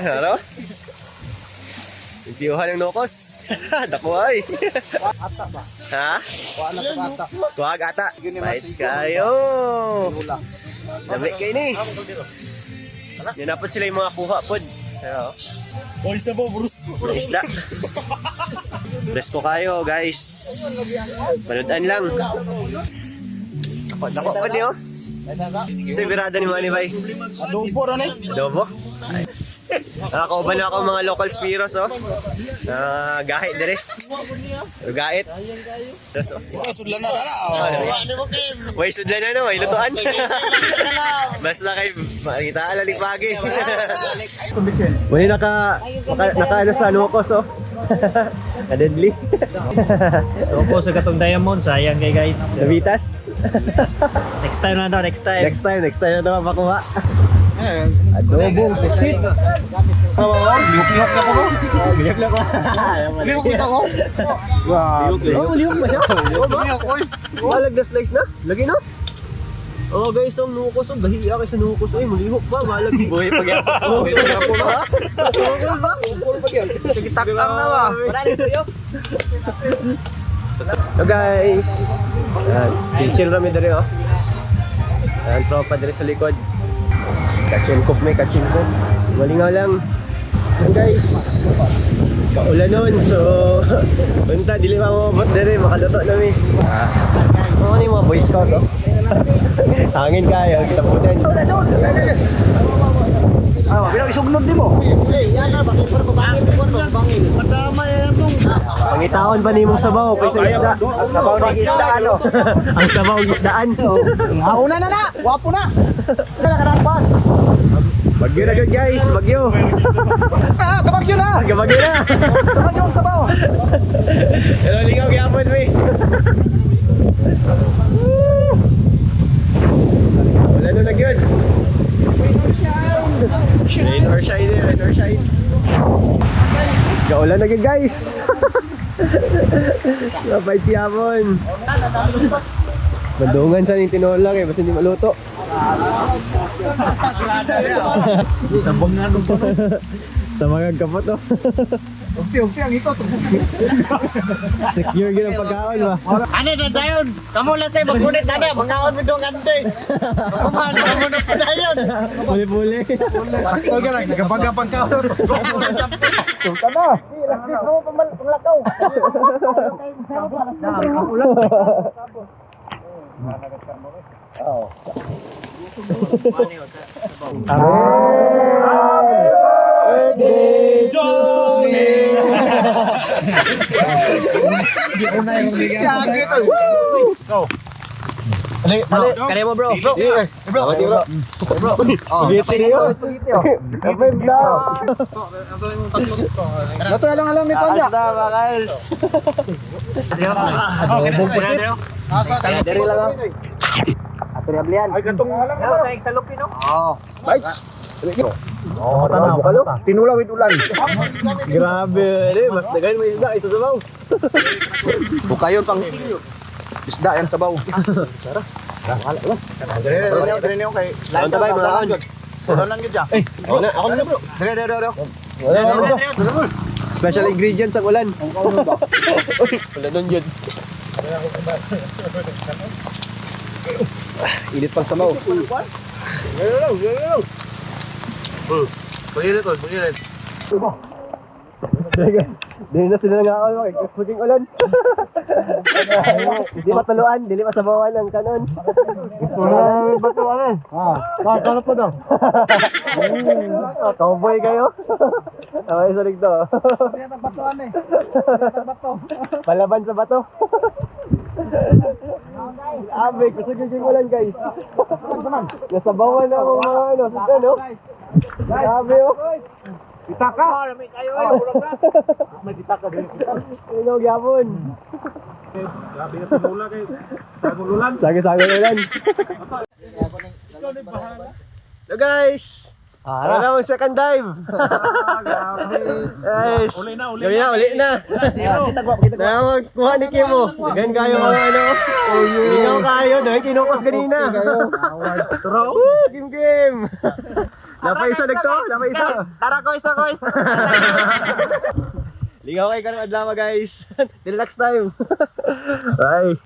ano? Ipiuhan ng nukos. Dako ay. Ata ba? Ha? Kuha na sa ata. Kuwag ata. Mais kayo. Dami kayo ni. Yan na po sila yung mga kuha po. Ano? O isa po, Bruce. Isda. Presko kayo guys. Panudan lang. Dako pa niyo. Sa birada ni Manny Bay. Adobo ron eh. Adobo? Nakakauban na ako mga local spiros, oh. Gahit dire. Gahit. Tapos, oh. Sudlan na na. Way sudlan na no, way lutuan. Basta kayo, makikita alalig pagi. Muli naka ano sa nukos, oh. Na-deadly. Nukos sa katong diamond, sayang kay guys. Nabitas. Next time na daw, next time. Next time na naman makuha. Adobong pusit. Lihok na po ko. Lihok na ko. Lihok ito ko. Wow. Lihok ba siya? Lihok ko eh. Alag na slice na? Lagi na? Oh guys, ang nukos, ang gahiya kay sa nukos. Ay, malihok ba? Malag. Buhay pagyapon. Oh, pagyapon ba? Sugol ba? Sugol pagyapon. Sige, takang na ba? Marami ko yun. So guys, chill rami dali, oh. Ayan, tropa dali sa likod. Kachinkop may kachinkop. Malingaw lang. Ayan guys, kaulan nun. So, punta, dili mamabot dali. Makaluto namin. Ano yung mga boy scout, oh? Hangin kayo, kita po din. Bilang isugnod di mo. Yan na, bakit pa bangin ko to, bangin. Madama yan tong. Pangitaon pa ni mong sabaw kaysa isda. Ang sabaw ng isda ano? Ang sabaw ng isdaan. Hauna na. Wapo na. Nakarapan. Bagyo na good guys, bagyo. Kabagyo na. Bagyo na. Kabagyo ang sabaw. Hello, lingaw gyapon mi. Wala na nagyod. Rain or shine, rain or shine. Kaulan na gyud guys. Napay siyamon. Bandungan sa ning tinola kay basta hindi maluto. Sabong nga nung Sa mga kapot, oh. Umpi ang ito. Secure gyud ang pagkaon ba? Ano na dayon? Kamu lang say magunit na mangaon mo dong ande. Kuman mo na padayon. Puli-puli. Sakto ka lang, gabagapang ka. Sulta na. Last days mo panglakaw. Oh. Birthday Johnny. Kaya mo bro. Bro. Spaghetti niyo. Kapag daw. Nato lang nito niya. Basta bakals. Adobong pusit. Dere lang ah. Ato rin ablihan. Ay, katong tayo sa lupi, no? Oh. Bites. Oh, tanaw ka lo. Tinulawid ulan. Grabe, mas dagan mo isda isa sabaw. Bukayon pang isda yan sabaw. Tara. Wala ba? Dire niyo kay. Saan tabay mga kaon? Kunonan gyud ja. Ako na bro. Dire. Special ingredients ang ulan. Wala doon yun. Init pang sabaw. Bulilit. Dili na sila nag-aawal mo. Puting ulan. Hindi matuluan. Dili masabawan ang kanon. Batuan eh. Kakala pa daw. Cowboy kayo. Okay, sa ligto. Batuan eh. Bato. Palaban sa bato. Abe, kasi giging ulan guys. Nasabawan ako mga ano. Sita no? Grabe oh. Pitaka. May kayo eh. May pitaka din. Inog yapon. Grabe na pinula kay sagong ulan. Saga-saga ulan. Ikaw na bahala. So guys. Wala namang second dive. Guys. Uli na. Uli na. Nawag kuha ni Kimo. Gan kayo mga ano. Ikaw kayo. Dahil kinukos ganina. Turo. Kim. Napaisa dagto, napaisa. Tara guys. Ligaw kay kanang adlaw guys. Relax time. Bye.